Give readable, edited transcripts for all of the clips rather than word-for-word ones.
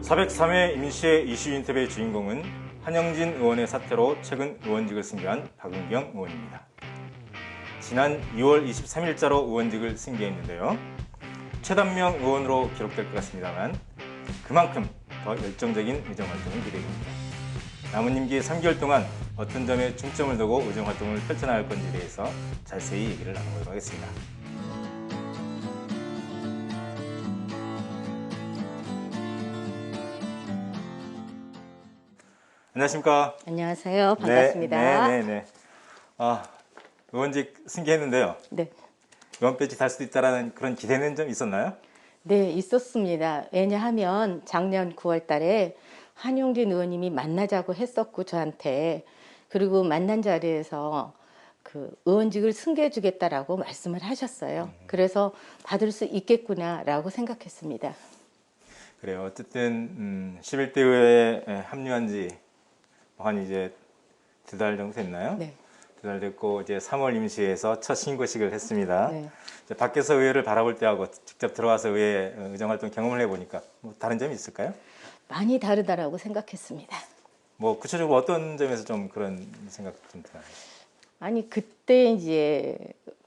403회 임시의 이슈 인터뷰의 주인공은 한영진 의원의 사퇴로 최근 의원직을 승계한 박은경 의원입니다. 지난 2월 23일자로 의원직을 승계했는데요. 최단명 의원으로 기록될 것 같습니다만 그만큼 더 열정적인 의정활동을 기대됩니다. 남은 임기 3개월 동안 어떤 점에 중점을 두고 의정활동을 펼쳐나갈 건지에 대해서 자세히 얘기를 나눠보도록 하겠습니다. 안녕하십니까? 안녕하세요. 반갑습니다. 네. 의원직 승계했는데요. 네. 의원 배지 달 수도 있다라는 그런 기대는 좀 있었나요? 네, 있었습니다. 왜냐하면 작년 9월 달에 한영진 의원님이 만나자고 했었고 저한테 그리고 만난 자리에서 그 의원직을 승계해 주겠다라고 말씀을 하셨어요. 그래서 받을 수 있겠구나라고 생각했습니다. 그래요. 어쨌든 11대 의회에 합류한 지 한 이제 2달 정도 됐나요? 네. 2달 됐고 이제 3월 임시회에서 첫 신고식을 했습니다. 네. 이제 밖에서 의회를 바라볼 때하고 직접 들어와서 의회 의정활동 경험을 해보니까 뭐 다른 점이 있을까요? 많이 다르다라고 생각했습니다. 뭐 구체적으로 어떤 점에서 좀 그런 생각 좀 드나요? 아니 그때 이제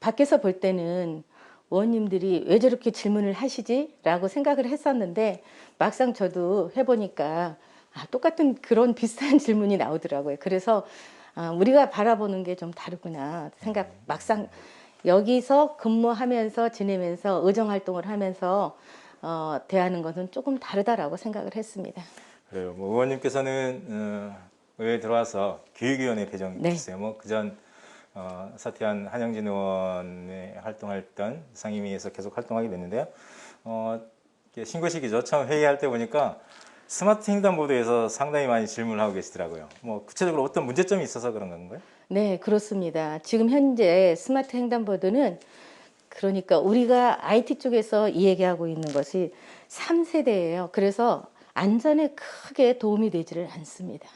밖에서 볼 때는 의원님들이 왜 저렇게 질문을 하시지? 라고 생각을 했었는데 막상 저도 해보니까 똑같은 그런 비슷한 질문이 나오더라고요. 그래서 우리가 바라보는 게 좀 다르구나 생각 막상 여기서 근무하면서 지내면서 의정활동을 하면서 대하는 것은 조금 다르다라고 생각을 했습니다. 그래요. 뭐 의원님께서는 의회에 들어와서 교육위원회 배정됐어요. 네. 뭐 그전 사퇴한 한영진 의원의 활동할 던 상임위에서 계속 활동하게 됐는데요. 신고식이죠. 처음 회의할 때 보니까 스마트 횡단보도에서 상당히 많이 질문을 하고 계시더라고요. 뭐 구체적으로 어떤 문제점이 있어서 그런 건가요? 네, 그렇습니다. 지금 현재 스마트 횡단보도는 그러니까 우리가 IT 쪽에서 이 얘기하고 있는 것이 3세대예요. 그래서 안전에 크게 도움이 되지를 않습니다.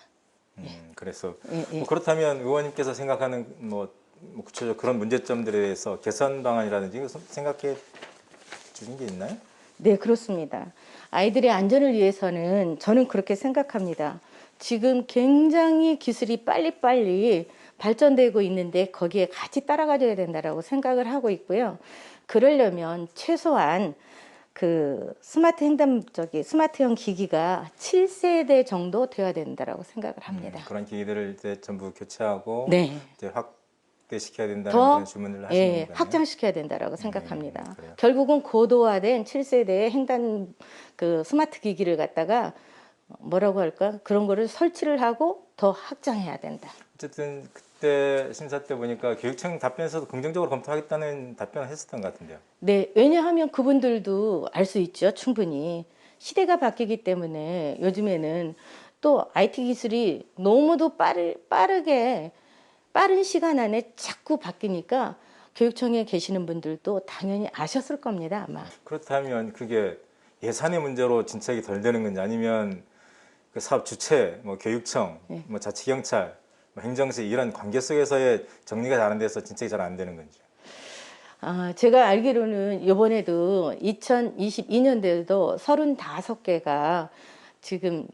그래서 예. 뭐 그렇다면 의원님께서 생각하는 뭐 구체적 그런 문제점들에 대해서 개선 방안이라든지 생각해 주신 게 있나요? 네, 그렇습니다. 아이들의 안전을 위해서는 저는 그렇게 생각합니다. 지금 굉장히 기술이 빨리빨리 발전되고 있는데 거기에 같이 따라가줘야 된다라고 생각을 하고 있고요. 그러려면 최소한 그 스마트형 기기가 7세대 정도 되어야 된다라고 생각을 합니다. 그런 기기들을 이제 전부 교체하고 네. 이제 확대시켜야 된다는 더 그런 주문을 하시는 건가요? 확장시켜야 된다라고 생각합니다. 그래요. 결국은 고도화된 7세대의 그 스마트 기기를 갖다가 뭐라고 할까? 그런 거를 설치를 하고 더 확장해야 된다. 어쨌든 그때 심사 때 보니까 교육청 답변에서도 긍정적으로 검토하겠다는 답변을 했었던 것 같은데요. 네, 왜냐하면 그분들도 알 수 있죠. 충분히. 시대가 바뀌기 때문에 요즘에는 또 IT 기술이 너무도 빠르게 빠른 시간 안에 자꾸 바뀌니까 교육청에 계시는 분들도 당연히 아셨을 겁니다, 아마. 그렇다면 그게 예산의 문제로 진척이 덜 되는 건지 아니면 그 사업 주체, 뭐 교육청, 네. 뭐 자치경찰, 뭐 행정시 이런 관계 속에서의 정리가 잘 안 돼서 진척이 잘 안 되는 건지. 제가 알기로는 이번에도 2022년도에도 35개가 지금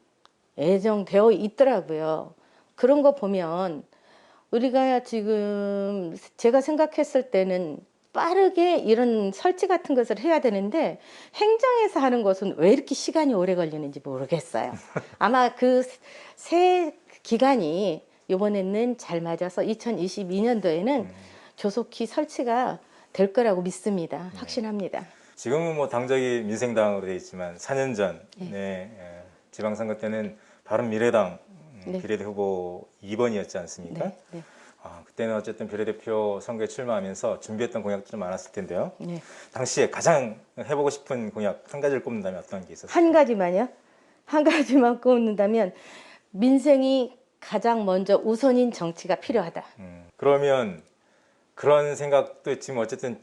예정되어 있더라고요. 그런 거 보면 우리가 지금 제가 생각했을 때는 빠르게 이런 설치 같은 것을 해야 되는데 행정에서 하는 것은 왜 이렇게 시간이 오래 걸리는지 모르겠어요. 아마 그 새 기간이 이번에는 잘 맞아서 2022년도에는 조속히 설치가 될 거라고 믿습니다. 확신합니다. 지금은 뭐 당적이 민생당으로 되어 있지만 4년 전에 지방선거 때는 바른미래당 네. 비례대 후보 2번이었지 않습니까? 네. 그때는 어쨌든 비례대표 선거에 출마하면서 준비했던 공약도 좀 많았을 텐데요. 네. 당시에 가장 해보고 싶은 공약 한 가지를 꼽는다면 어떤 게 있었어요? 한 가지만요? 한 가지만 꼽는다면 민생이 가장 먼저 우선인 정치가 필요하다. 그러면 그런 생각도 지금 어쨌든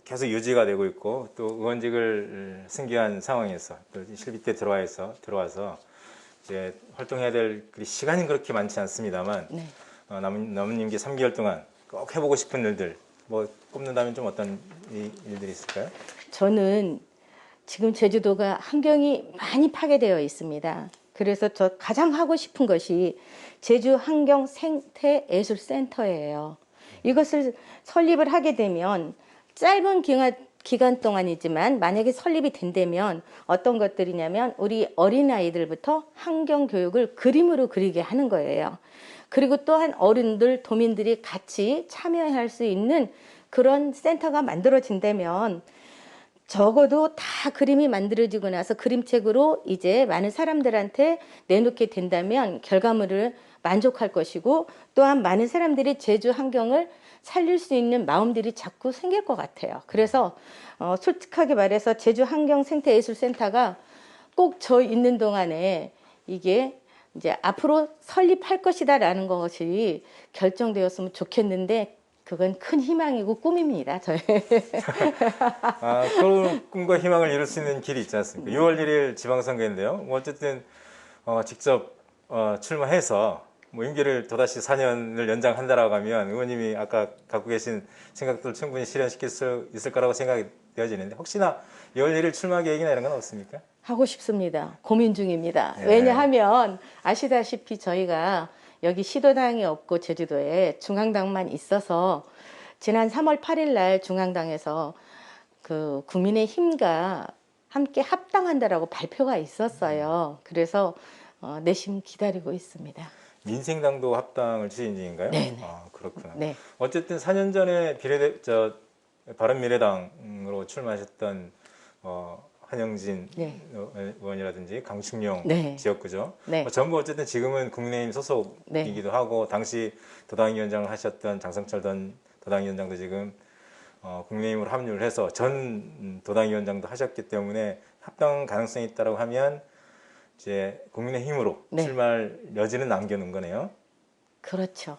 계속 유지가 되고 있고 또 의원직을 승계한 상황에서 또 실비 때 들어와서 이제 활동해야 될 시간이 그렇게 많지 않습니다만 네. 남은 임기 3개월 동안 꼭 해보고 싶은 일들 뭐 꼽는다면 좀 어떤 일들이 있을까요? 저는 지금 제주도가 환경이 많이 파괴되어 있습니다. 그래서 저 가장 하고 싶은 것이 제주 환경 생태 예술 센터예요. 이것을 설립을 하게 되면 짧은 기간 동안이지만 만약에 설립이 된다면 어떤 것들이냐면 우리 어린아이들부터 환경 교육을 그림으로 그리게 하는 거예요. 그리고 또한 어른들, 도민들이 같이 참여할 수 있는 그런 센터가 만들어진다면 적어도 다 그림이 만들어지고 나서 그림책으로 이제 많은 사람들한테 내놓게 된다면 결과물을 만족할 것이고 또한 많은 사람들이 제주 환경을 살릴 수 있는 마음들이 자꾸 생길 것 같아요. 그래서 솔직하게 말해서 제주 환경생태예술센터가 꼭 저 있는 동안에 이게 이제 앞으로 설립할 것이다라는 것이 결정되었으면 좋겠는데 그건 큰 희망이고 꿈입니다. 저희. 그런 꿈과 희망을 이룰 수 있는 길이 있지 않습니까? 6월 1일 지방선거인데요. 뭐 어쨌든 직접 출마해서 뭐 임기를 또다시 4년을 연장한다라고 하면 의원님이 아까 갖고 계신 생각들을 충분히 실현시킬 수 있을 거라고 생각이 되어지는데 혹시나 6월 1일 출마 계획이나 이런 건 없습니까? 하고 싶습니다. 고민 중입니다. 네. 왜냐하면 아시다시피 저희가 여기 시도당이 없고 제주도에 중앙당만 있어서 지난 3월 8일 날 중앙당에서 그 국민의힘과 함께 합당한다라고 발표가 있었어요. 그래서 내심 기다리고 있습니다. 민생당도 합당을 추진 중인가요? 네네. 그렇구나. 네. 어쨌든 4년 전에 바른미래당으로 출마하셨던 한영진 네. 의원이라든지 강충룡 네. 지역구죠. 네. 전부 어쨌든 지금은 국민의힘 소속이기도 하고 당시 도당위원장을 하셨던 장성철 도당위원장도 지금 국민의힘으로 합류를 해서 전 도당위원장도 하셨기 때문에 합당 가능성이 있다고 하면 이제 국민의힘으로 네. 출마할 여지는 남겨놓은 거네요. 그렇죠.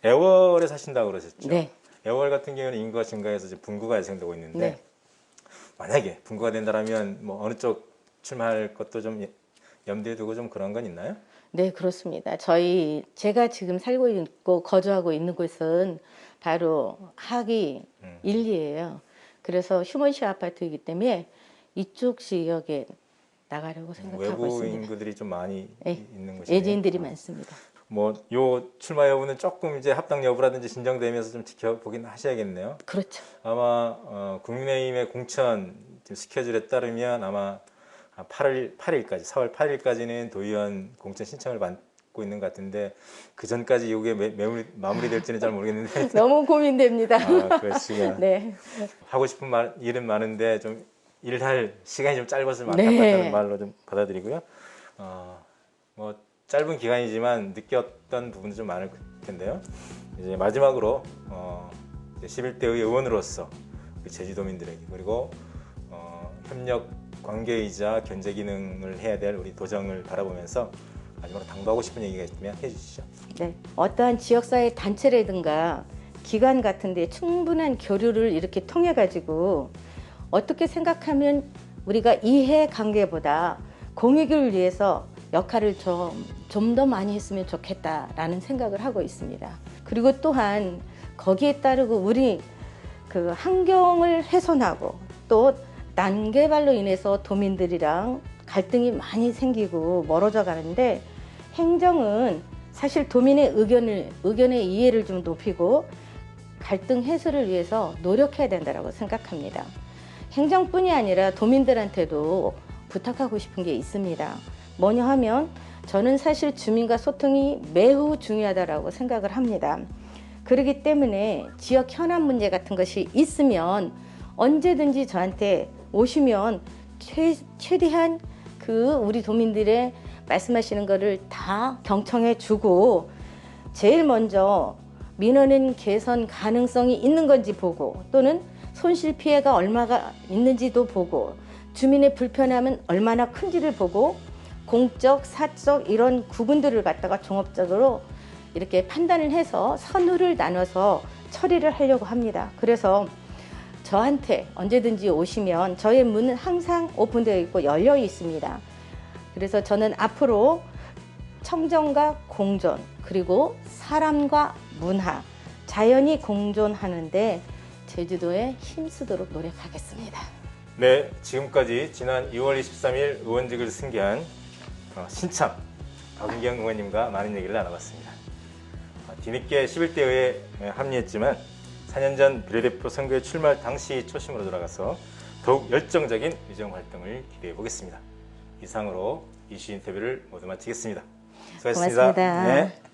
애월에 사신다고 그러셨죠? 네. 애월 같은 경우는 인구가 증가해서 이제 분구가 예상되고 있는데 네. 만약에 분구가 된다면 뭐 어느 쪽 출마할 것도 좀 염두에 두고 좀 그런 건 있나요? 네, 그렇습니다. 제가 지금 살고 있고 거주하고 있는 곳은 바로 하기 1, 2예요. 그래서 휴먼시 아파트이기 때문에 이쪽 지역에 나가려고 생각하고 외부 있습니다. 인구들이 좀 많이 네. 있는 곳이에요. 예지인들이 많습니다. 뭐 요 출마 여부는 조금 이제 합당 여부라든지 진정되면서 좀 지켜보긴 하셔야겠네요. 그렇죠. 아마 국민의힘의 공천 스케줄에 따르면 아마 8일까지 4월 8일까지는 도의원 공천 신청을 받고 있는 것 같은데 그 전까지 이게 마무리될지는 잘 모르겠는데 너무 고민됩니다. 그러시구나. 네. 하고 싶은 일은 많은데 좀 일할 시간이 좀 짧아서 네. 안타깝다는 말로 좀 받아들이고요. 뭐 짧은 기간이지만 느꼈던 부분도 좀 많을 텐데요. 이제 마지막으로 이제 11대의 의원으로서 제주도민들에게 그리고 협력 관계이자 견제 기능을 해야 될 우리 도정을 바라보면서 마지막으로 당부하고 싶은 얘기가 있으면 해주시죠. 네. 어떠한 지역사회 단체라든가 기관 같은데 충분한 교류를 이렇게 통해 가지고 어떻게 생각하면 우리가 이해관계보다 공익을 위해서 역할을 좀 더 많이 했으면 좋겠다라는 생각을 하고 있습니다. 그리고 또한 거기에 따르고 우리 그 환경을 훼손하고 또 난개발로 인해서 도민들이랑 갈등이 많이 생기고 멀어져 가는데 행정은 사실 도민의 의견의 이해를 좀 높이고 갈등 해소를 위해서 노력해야 된다고 생각합니다. 행정뿐이 아니라 도민들한테도 부탁하고 싶은 게 있습니다. 뭐냐 하면 저는 사실 주민과 소통이 매우 중요하다고 생각을 합니다. 그렇기 때문에 지역 현안 문제 같은 것이 있으면 언제든지 저한테 오시면 최대한 우리 도민들의 말씀하시는 거를 다 경청해 주고 제일 먼저 민원은 개선 가능성이 있는 건지 보고 또는 손실 피해가 얼마가 있는지도 보고 주민의 불편함은 얼마나 큰지를 보고 공적, 사적 이런 구분들을 갖다가 종합적으로 이렇게 판단을 해서 선후를 나눠서 처리를 하려고 합니다. 그래서 저한테 언제든지 오시면 저의 문은 항상 오픈되어 있고 열려 있습니다. 그래서 저는 앞으로 청정과 공존 그리고 사람과 문화, 자연이 공존하는데 제주도에 힘쓰도록 노력하겠습니다. 네, 지금까지 지난 2월 23일 의원직을 승계한 신참 박은경 의원님과 많은 얘기를 나눠봤습니다. 뒤늦게 11대 의회에 합류했지만 4년 전 비례대표 선거에 출마할 당시 초심으로 돌아가서 더욱 열정적인 의정 활동을 기대해 보겠습니다. 이상으로 이슈 인터뷰를 모두 마치겠습니다. 수고하셨습니다. 고맙습니다. 네.